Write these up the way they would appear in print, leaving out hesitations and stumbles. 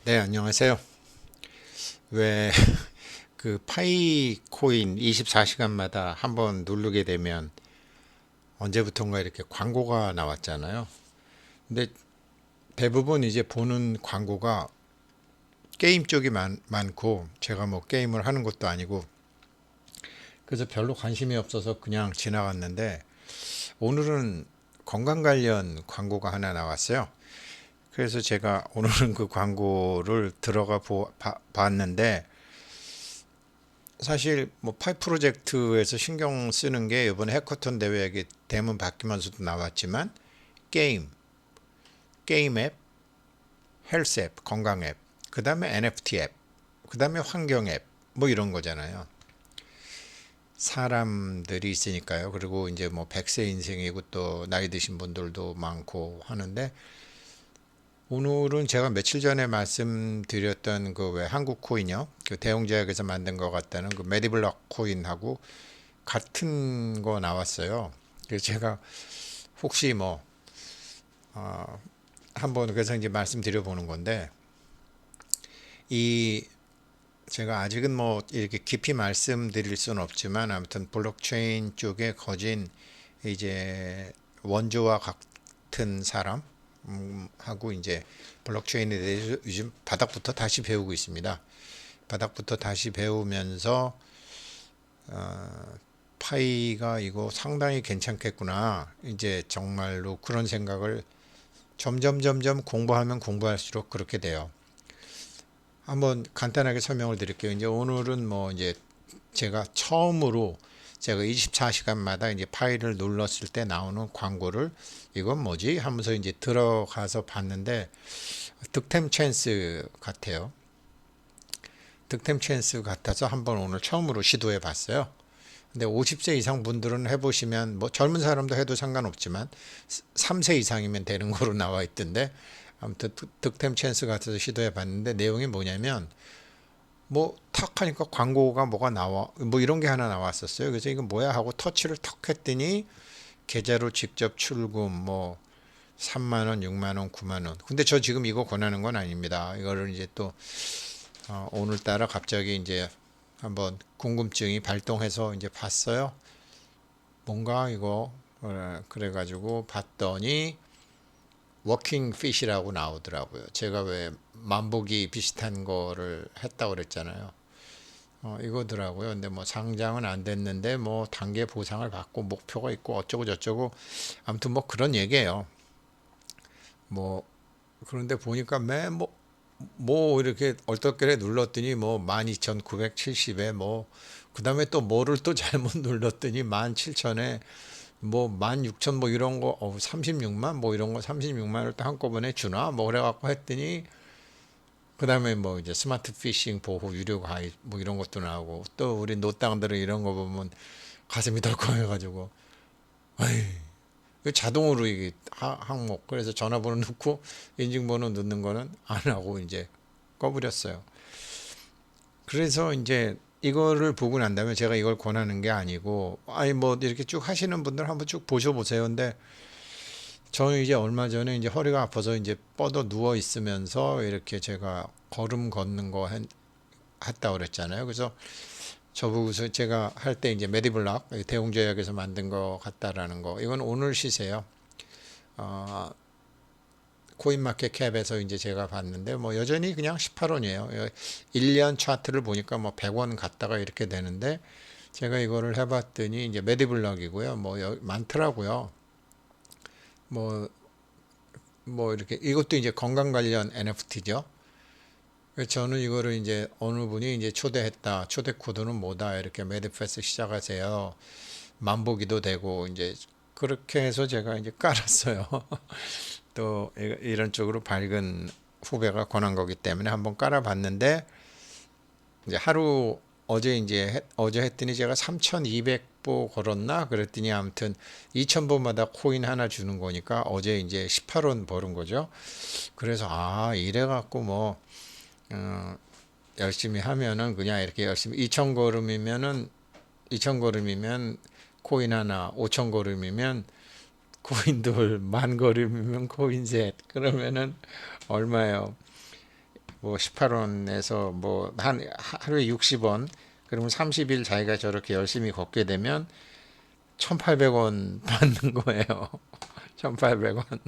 네, 안녕하세요. 왜 그 파이 코인 24시간마다 한번 누르게 되면 언제부턴가 이렇게 광고가 나왔잖아요. 근데 대부분 이제 보는 광고가 게임 쪽이 많고 제가 뭐 게임을 하는 것도 아니고 그래서 별로 관심이 없어서 그냥 지나갔는데 오늘은 건강 관련 광고가 하나 나왔어요. 그래서 제가 오늘은 그 광고를 들어가 봤는데 사실 뭐 파이 프로젝트에서 신경 쓰는 게 이번에 해커톤 대회에 대문 바뀌면서도 나왔지만 게임, 게임 앱, 헬스 앱, 건강 앱, 그 다음에 NFT 앱, 그 다음에 환경 앱, 뭐 이런 거잖아요. 사람들이 있으니까요. 그리고 이제 뭐 100세 인생이고 또 나이 드신 분들도 많고 하는데 오늘은 제가 며칠 전에 말씀드렸던 그 왜 한국 코인이요. 그 대웅제약에서 만든 것 같다는 그 메디블럭 코인하고 같은 거 나왔어요. 그래서 제가 혹시 뭐 한번 그래서 이제 말씀드려 보는 건데 이 제가 아직은 뭐 이렇게 깊이 말씀드릴 수는 없지만 아무튼 블록체인 쪽에 거진 이제 원조와 같은 사람 하고 이제 블록체인에 대해서 요즘 바닥부터 다시 배우고 있습니다. 바닥부터 다시 배우면서 파이가 이거 상당히 괜찮겠구나. 이제 정말로 그런 생각을 점점 공부하면 공부할수록 그렇게 돼요. 한번 간단하게 설명을 드릴게요. 이제 오늘은 뭐 이제 제가 처음으로 제가 24시간마다 이제 파일을 눌렀을 때 나오는 광고를 이건 뭐지 하면서 이제 들어가서 봤는데 득템 찬스 같아요. 득템 찬스 같아서 한번 오늘 처음으로 시도해 봤어요. 근데 50세 이상 분들은 해보시면 뭐 젊은 사람도 해도 상관없지만 3세 이상이면 되는 거로 나와 있던데 아무튼 득템 찬스 같아서 시도해 봤는데 내용이 뭐냐면 뭐 탁 하니까 광고가 뭐가 나와 뭐 이런 게 하나 나왔었어요. 그래서 이거 뭐야 하고 터치를 턱 했더니 계좌로 직접 출금 뭐 3만 원, 6만 원, 9만 원. 근데 저 지금 이거 권하는 건 아닙니다. 이거를 이제 또 오늘따라 갑자기 이제 한번 궁금증이 발동해서 이제 봤어요. 뭔가 이거 그래가지고 봤더니 워킹 핏이라고 나오더라고요. 제가 왜 만보기 비슷한 거를 했다고 그랬잖아요. 이거더라고요. 근데 뭐 상장은 안 됐는데 뭐 단계 보상을 받고 목표가 있고 어쩌고 저쩌고 아무튼 뭐 그런 얘기예요. 뭐 그런데 보니까 뭐 이렇게 얼떨결에 눌렀더니 뭐 12,970에 뭐 그다음에 또 뭐를 또 잘못 눌렀더니 17,000에 뭐 16,000 뭐 이런 거 36만 뭐 이런 거 36만을 또 한꺼번에 주나 뭐 그래갖고 했더니 그다음에 뭐 이제 스마트 피싱 보호 유료 가입 뭐 이런 것도 나오고 또 우리 노땅들은 이런 거 보면 가슴이 덜컹해가지고 아이 이거 자동으로 이게 항목 그래서 전화번호 넣고 인증번호 넣는 거는 안 하고 이제 꺼버렸어요. 그래서 이제 이거를 보고 난 다음에 제가 이걸 권하는 게 아니고 아니 뭐 이렇게 쭉 하시는 분들 한번 쭉 보셔보세요. 근데 저는 이제 얼마 전에 이제 허리가 아파서 이제 뻗어 누워 있으면서 이렇게 제가 걸음 걷는 거 했다 그랬잖아요. 그래서 저보고서 제가 할 때 이제 메디블락 대웅제약에서 만든 거 같다라는 거 이건 오늘 시세요. 어, 코인마켓캡에서 이제 제가 봤는데 뭐 여전히 그냥 18원이에요. 1년 차트를 보니까 뭐 100원 갔다가 이렇게 되는데 제가 이거를 해봤더니 이제 메디블럭이고요. 뭐 많더라고요. 뭐 이렇게 이것도 이제 건강 관련 NFT죠. 저는 이거를 이제 어느 분이 이제 초대했다. 초대 코드는 뭐다. 이렇게 메디패스 시작하세요. 만보기도 되고 이제 그렇게 해서 제가 이제 깔았어요. 또 이런 쪽으로 밝은 후배가 권한 거기 때문에 한번 깔아봤는데 이제 하루 어제 했더니 제가 3,200보 걸었나 그랬더니 아무튼 2,000보마다 코인 하나 주는 거니까 어제 이제 18원 버는 거죠. 그래서 이래 갖고 뭐 열심히 하면은 그냥 이렇게 열심히 2,000걸음이면은 2,000걸음이면 코인 하나 5,000걸음이면 코인돌 10,000걸음이면 코인 셋 그러면은 얼마예요? 뭐 18원에서 뭐 한 하루에 60원, 그러면 30일 자기가 저렇게 열심히 걷게 되면 1,800원 받는 거예요. 1,800원.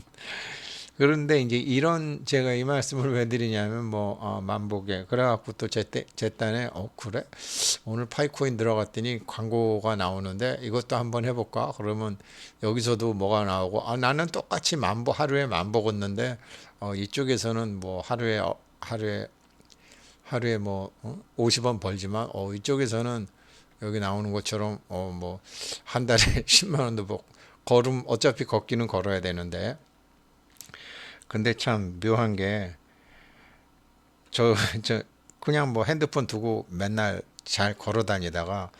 그런데 이제 이런 제가 이 말씀을 왜 드리냐면 뭐 만복에 그래갖고 또 제 딴에 그래 오늘 파이코인 들어갔더니 광고가 나오는데 이것도 한번 해볼까 그러면 여기서도 뭐가 나오고 나는 똑같이 만보 하루에 만보 걷는데 이쪽에서는 뭐 하루에 뭐 50원 벌지만 이쪽에서는 여기 나오는 것처럼 뭐 한 달에 10만 원도 걸음 어차피 걷기는 걸어야 되는데 근데 참 묘한 게 저 그냥 뭐 핸드폰 두고 맨날 잘 걸어 다니다가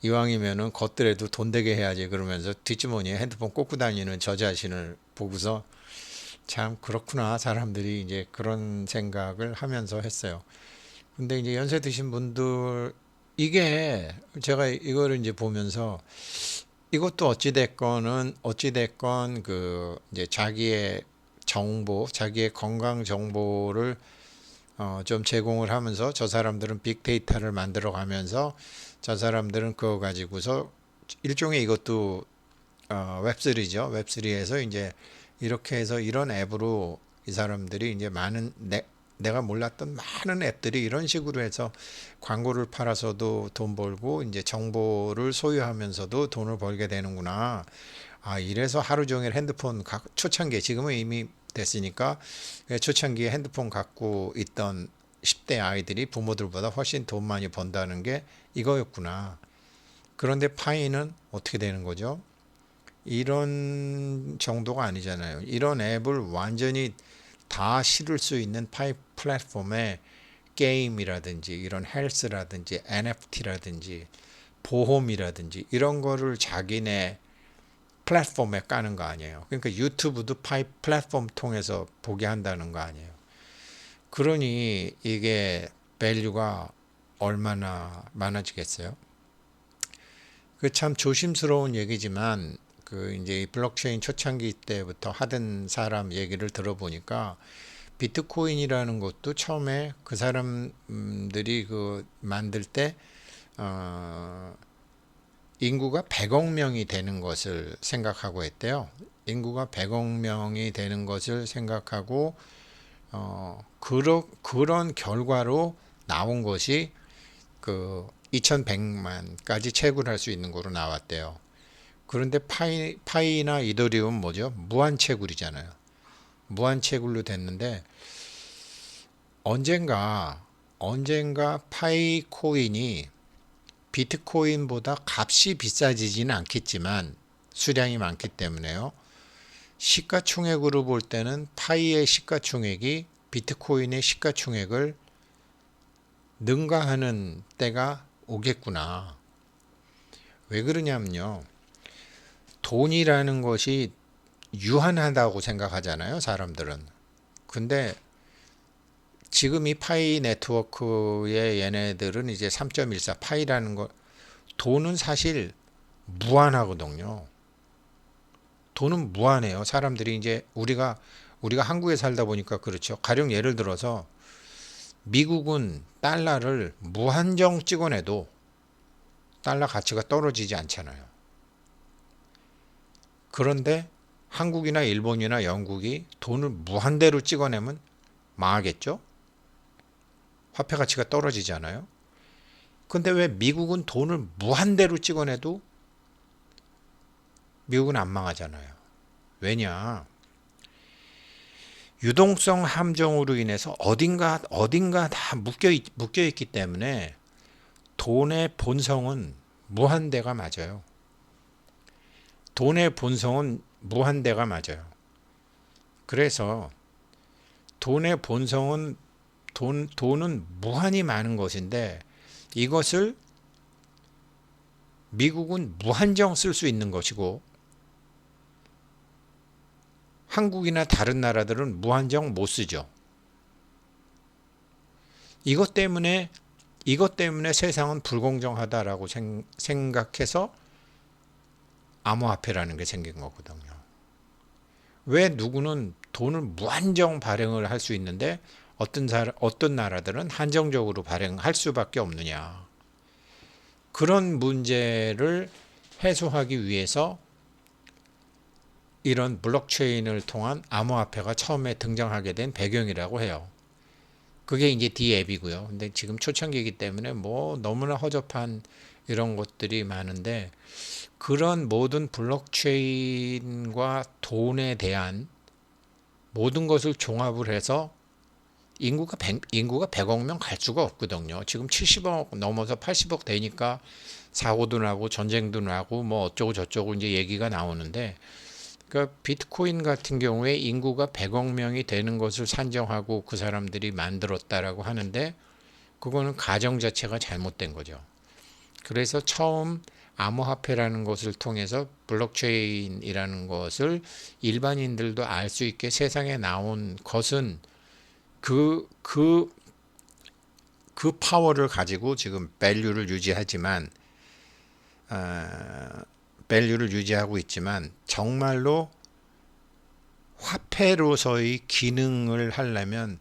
이왕이면은 걷더라도 돈 되게 해야지 그러면서 뒷주머니에 핸드폰 꽂고 다니는 저 자신을 보고서 참 그렇구나 사람들이 이제 그런 생각을 하면서 했어요. 근데 이제 연세 드신 분들 이게 제가 이거를 이제 보면서 이것도 어찌됐건 그 이제 자기의 정보, 자기의 건강 정보를 좀 제공을 하면서 저 사람들은 빅데이터를 만들어 가면서 저 사람들은 그거 가지고서 일종의 이것도 웹3죠. 웹3에서 이제 이렇게 해서 이런 앱으로 이 사람들이 이제 내가 몰랐던 많은 앱들이 이런 식으로 해서 광고를 팔아서도 돈 벌고 이제 정보를 소유하면서도 돈을 벌게 되는구나. 이래서 하루 종일 초창기에 지금은 이미 됐으니까 초창기에 핸드폰 갖고 있던 10대 아이들이 부모들보다 훨씬 돈 많이 번다는 게 이거였구나. 그런데 파이는 어떻게 되는 거죠? 이런 정도가 아니잖아요. 이런 앱을 완전히 다 실을 수 있는 파이 플랫폼에 게임이라든지 이런 헬스라든지 NFT라든지 보험이라든지 이런 거를 자기네 플랫폼에 까는 거 아니에요. 그러니까 유튜브도 파이 플랫폼 통해서 보게 한다는 거 아니에요. 그러니 이게 밸류가 얼마나 많아지겠어요? 그 참 조심스러운 얘기지만 그 이제 블록체인 초창기 때부터 하던 사람 얘기를 들어보니까 비트코인이라는 것도 처음에 그 사람들이 그 만들 때 어, 인구가 100억 명이 되는 것을 생각하고 했대요. 인구가 100억 명이 되는 것을 생각하고 그런 결과로 나온 것이 그 2100만까지 채굴할 수 있는 거로 나왔대요. 그런데 파이나 이더리움 뭐죠? 무한 채굴이잖아요. 무한 채굴로 됐는데 언젠가 파이 코인이 비트코인보다 값이 비싸지지는 않겠지만 수량이 많기 때문에요. 시가총액으로 볼 때는 파이의 시가총액이 비트코인의 시가총액을 능가하는 때가 오겠구나. 왜 그러냐면요. 돈이라는 것이 유한하다고 생각하잖아요, 사람들은. 근데 지금 이 파이 네트워크의 얘네들은 이제 3.14 파이라는 거, 돈은 사실 무한하거든요. 돈은 무한해요. 사람들이 이제 우리가 한국에 살다 보니까 그렇죠. 가령 예를 들어서 미국은 달러를 무한정 찍어내도 달러 가치가 떨어지지 않잖아요. 그런데 한국이나 일본이나 영국이 돈을 무한대로 찍어내면 망하겠죠? 화폐 가치가 떨어지잖아요. 근데 왜 미국은 돈을 무한대로 찍어내도 미국은 안 망하잖아요. 왜냐? 유동성 함정으로 인해서 어딘가 다 묶여 있기 때문에 돈의 본성은 무한대가 맞아요. 돈의 본성은 무한대가 맞아요. 그래서 돈의 본성은 돈은 무한히 많은 것인데 이것을 미국은 무한정 쓸 수 있는 것이고 한국이나 다른 나라들은 무한정 못 쓰죠. 이것 때문에 세상은 불공정하다라고 생각해서 암호화폐라는 게 생긴 거거든요. 왜 누구는 돈을 무한정 발행을 할 수 있는데 어떤 나라들은 한정적으로 발행할 수밖에 없느냐. 그런 문제를 해소하기 위해서 이런 블록체인을 통한 암호화폐가 처음에 등장하게 된 배경이라고 해요. 그게 이제 D앱이고요. 근데 지금 초창기이기 때문에 뭐 너무나 허접한 이런 것들이 많은데, 그런 모든 블록체인과 돈에 대한 모든 것을 종합을 해서 인구가 100억 명 갈 수가 없거든요. 지금 70억 넘어서 80억 되니까 사고도 나고 전쟁도 나고 뭐 어쩌고 저쩌고 이제 얘기가 나오는데, 그러니까 비트코인 같은 경우에 인구가 100억 명이 되는 것을 산정하고 그 사람들이 만들었다라고 하는데, 그거는 가정 자체가 잘못된 거죠. 그래서 처음 암호화폐라는 것을 통해서 블록체인이라는 것을 일반인들도 알 수 있게 세상에 나온 것은 그, 그, 그 파워를 가지고 지금 밸류를 유지하지만, 밸류를 유지하고 있지만, 정말로 화폐로서의 기능을 하려면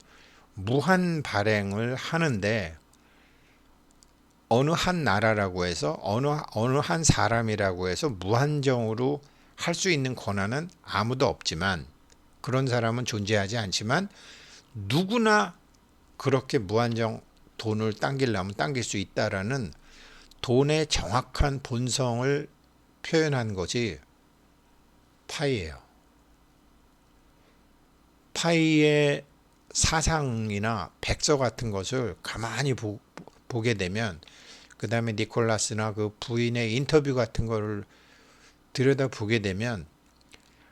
무한 발행을 하는데, 어느 한 나라라고 해서 어느 한 사람이라고 해서 무한정으로 할 수 있는 권한은 아무도 없지만, 그런 사람은 존재하지 않지만 누구나 그렇게 무한정 돈을 당기려면 당길 수 있다라는 돈의 정확한 본성을 표현한 것이 파이예요. 파이의 사상이나 백서 같은 것을 가만히 보게 되면, 그 다음에 니콜라스나 그 부인의 인터뷰 같은 거를 들여다 보게 되면,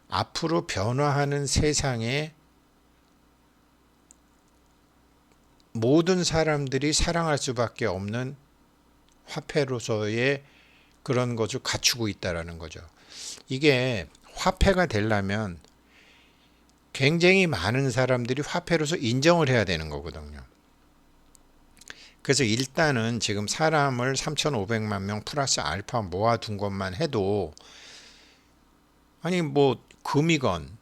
앞으로 변화하는 세상에 모든 사람들이 사랑할 수밖에 없는 화폐로서의 그런 것을 갖추고 있다라는 거죠. 이게 화폐가 되려면 굉장히 많은 사람들이 화폐로서 인정을 해야 되는 거거든요. 그래서 일단은 지금 사람을 3,500만 명 플러스 알파 모아둔 것만 해도, 아니 뭐 금이건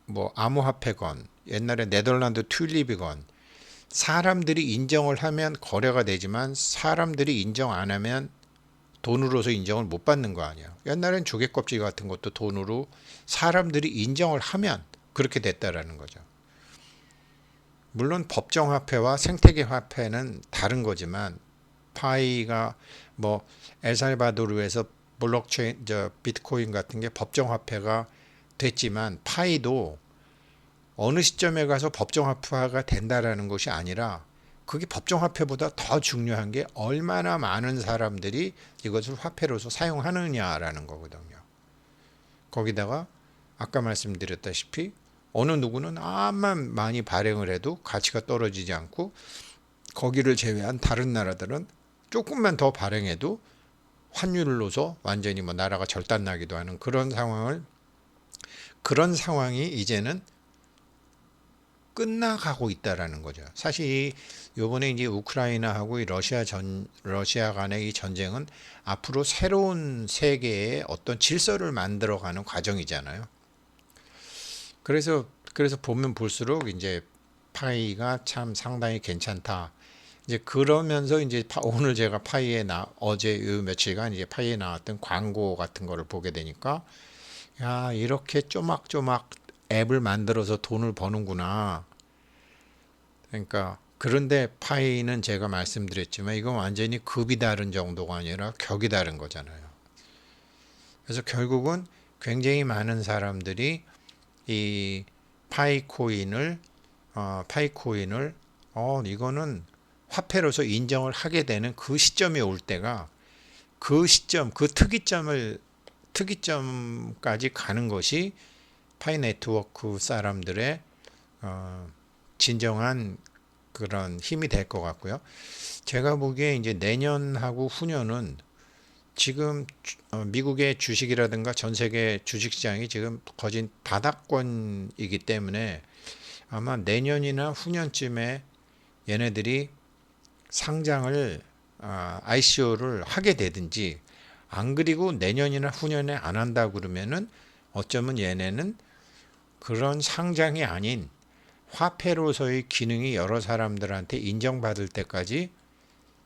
뭐 암호화폐건 옛날에 네덜란드 튤립이건, 사람들이 인정을 하면 거래가 되지만 사람들이 인정 안 하면 돈으로서 인정을 못 받는 거 아니야. 옛날엔 조개껍질 같은 것도 돈으로 사람들이 인정을 하면 그렇게 됐다라는 거죠. 물론 법정화폐와 생태계화폐는 다른 거지만, 파이가 뭐 엘살바도르에서 블록체인 비트코인 같은 게 법정화폐가 됐지만, 파이도 어느 시점에 가서 법정화폐가 된다라는 것이 아니라, 그게 법정화폐보다 더 중요한 게 얼마나 많은 사람들이 이것을 화폐로서 사용하느냐라는 거거든요. 거기다가 아까 말씀드렸다시피 어느 누구는 암만 많이 발행을 해도 가치가 떨어지지 않고, 거기를 제외한 다른 나라들은 조금만 더 발행해도 환율로서 완전히 뭐 나라가 절단나기도 하는 그런 상황이 이제는 끝나가고 있다라는 거죠. 사실 이번에 이제 우크라이나하고 러시아 간의 이 전쟁은 앞으로 새로운 세계의 어떤 질서를 만들어가는 과정이잖아요. 그래서 보면 볼수록 이제 파이가 참 상당히 괜찮다. 이제 그러면서 이제 오늘 제가 어제 이 며칠간 이제 파이에 나왔던 광고 같은 거를 보게 되니까, 야, 이렇게 쪼막쪼막 앱을 만들어서 돈을 버는구나. 그러니까 그런데 파이는 제가 말씀드렸지만 이건 완전히 급이 다른 정도가 아니라 격이 다른 거잖아요. 그래서 결국은 굉장히 많은 사람들이 이 파이코인을 이거는 화폐로서 인정을 하게 되는 그 시점이 올 때가, 그 시점, 그 특이점까지 가는 것이 파이 네트워크 사람들의 진정한 그런 힘이 될 것 같고요. 제가 보기에 이제 내년하고 후년은 지금 미국의 주식이라든가 전 세계 주식시장이 지금 거진 바닥권이기 때문에, 아마 내년이나 후년쯤에 얘네들이 상장을 ICO를 하게 되든지, 안 그리고 내년이나 후년에 안 한다 그러면은 어쩌면 얘네는 그런 상장이 아닌 화폐로서의 기능이 여러 사람들한테 인정받을 때까지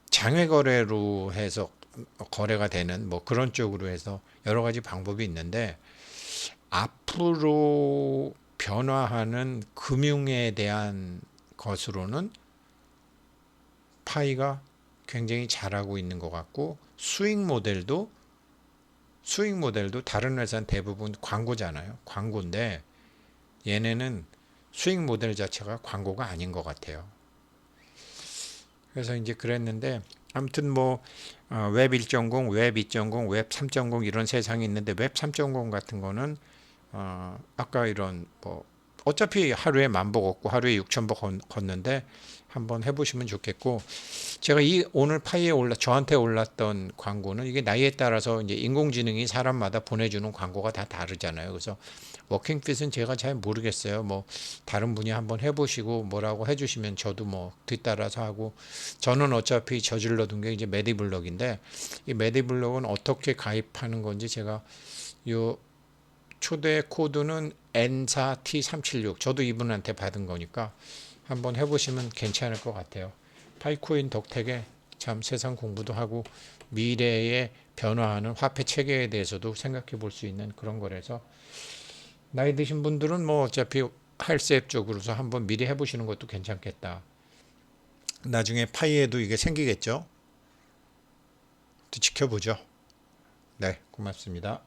장외 거래로 해서 거래가 되는 뭐 그런 쪽으로 해서 여러 가지 방법이 있는데, 앞으로 변화하는 금융에 대한 것으로는 파이가 굉장히 잘하고 있는 것 같고, 수익 모델도 다른 회사는 대부분 광고잖아요. 광고인데 얘네는 수익 모델 자체가 광고가 아닌 것 같아요. 그래서 이제 그랬는데, 아무튼 뭐 웹 1.0, 웹 2.0, 웹 3.0 이런 세상이 있는데, 웹 3.0 같은 거는 아까 이런 뭐 어차피 하루에 10,000보 걷고 하루에 6,000보 걷는데 한번 해보시면 좋겠고, 제가 이 오늘 파이에 저한테 올랐던 광고는 이게 나이에 따라서 이제 인공지능이 사람마다 보내주는 광고가 다 다르잖아요. 그래서 워킹핏은 제가 잘 모르겠어요. 뭐 다른 분이 한번 해보시고 뭐라고 해주시면 저도 뭐 뒤따라서 하고, 저는 어차피 저질러 둔 게 이제 메디블록인데, 이 메디블록은 어떻게 가입하는 건지 제가 요 초대 코드는 N4T376, 저도 이분한테 받은 거니까 한번 해보시면 괜찮을 것 같아요. 파이코인 덕택에 참 세상 공부도 하고 미래에 변화하는 화폐 체계에 대해서도 생각해 볼 수 있는 그런 거라서, 나이 드신 분들은 뭐 어차피 헬스앱 쪽으로서 한번 미리 해보시는 것도 괜찮겠다. 나중에 파이에도 이게 생기겠죠. 또 지켜보죠. 네, 고맙습니다.